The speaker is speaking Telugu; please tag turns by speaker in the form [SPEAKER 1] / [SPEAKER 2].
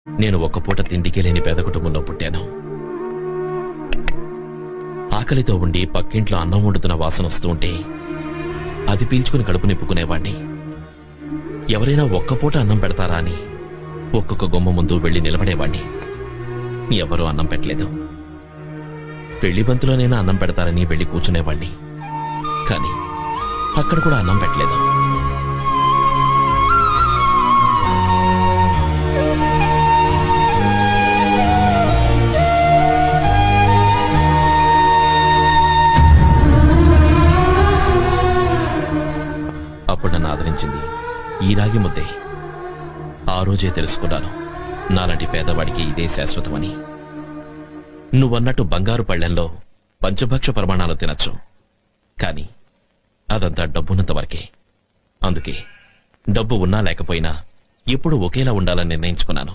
[SPEAKER 1] నేను ఒక్క పూట తిండికే లేని పేద కుటుంబంలో పుట్టాను. ఆకలితో ఉండి పక్కింట్లో అన్నం వండుతున్న వాసన వస్తూ ఉంటే అది పీల్చుకుని కడుపు నింపుకునేవాణ్ణి. ఎవరైనా ఒక్క పూట అన్నం పెడతారా అని ఒక్కొక్క గుమ్మ ముందు వెళ్లి నిలబడేవాణ్ణి. ఎవరూ అన్నం పెట్టలేదు. పెళ్లి బంతులోనైనా అన్నం పెడతారని వెళ్లి కూర్చునేవాణ్ణి. కానీ అక్కడ కూడా అన్నం పెట్టలేదు. అప్పుడు నన్ను ఆదరించింది ఈ రాగి ముద్దే. ఆ రోజే తెలుసుకున్నాను నాలాంటి పేదవాడికి ఇదే శాశ్వతమని. నువ్వన్నట్టు బంగారు పళ్లెంలో పంచభక్ష ప్రమాణాలు తినచ్చు, కాని అదంతా డబ్బున్నంత వరకే. అందుకే డబ్బు ఉన్నా లేకపోయినా ఎప్పుడూ ఒకేలా ఉండాలని నిర్ణయించుకున్నాను.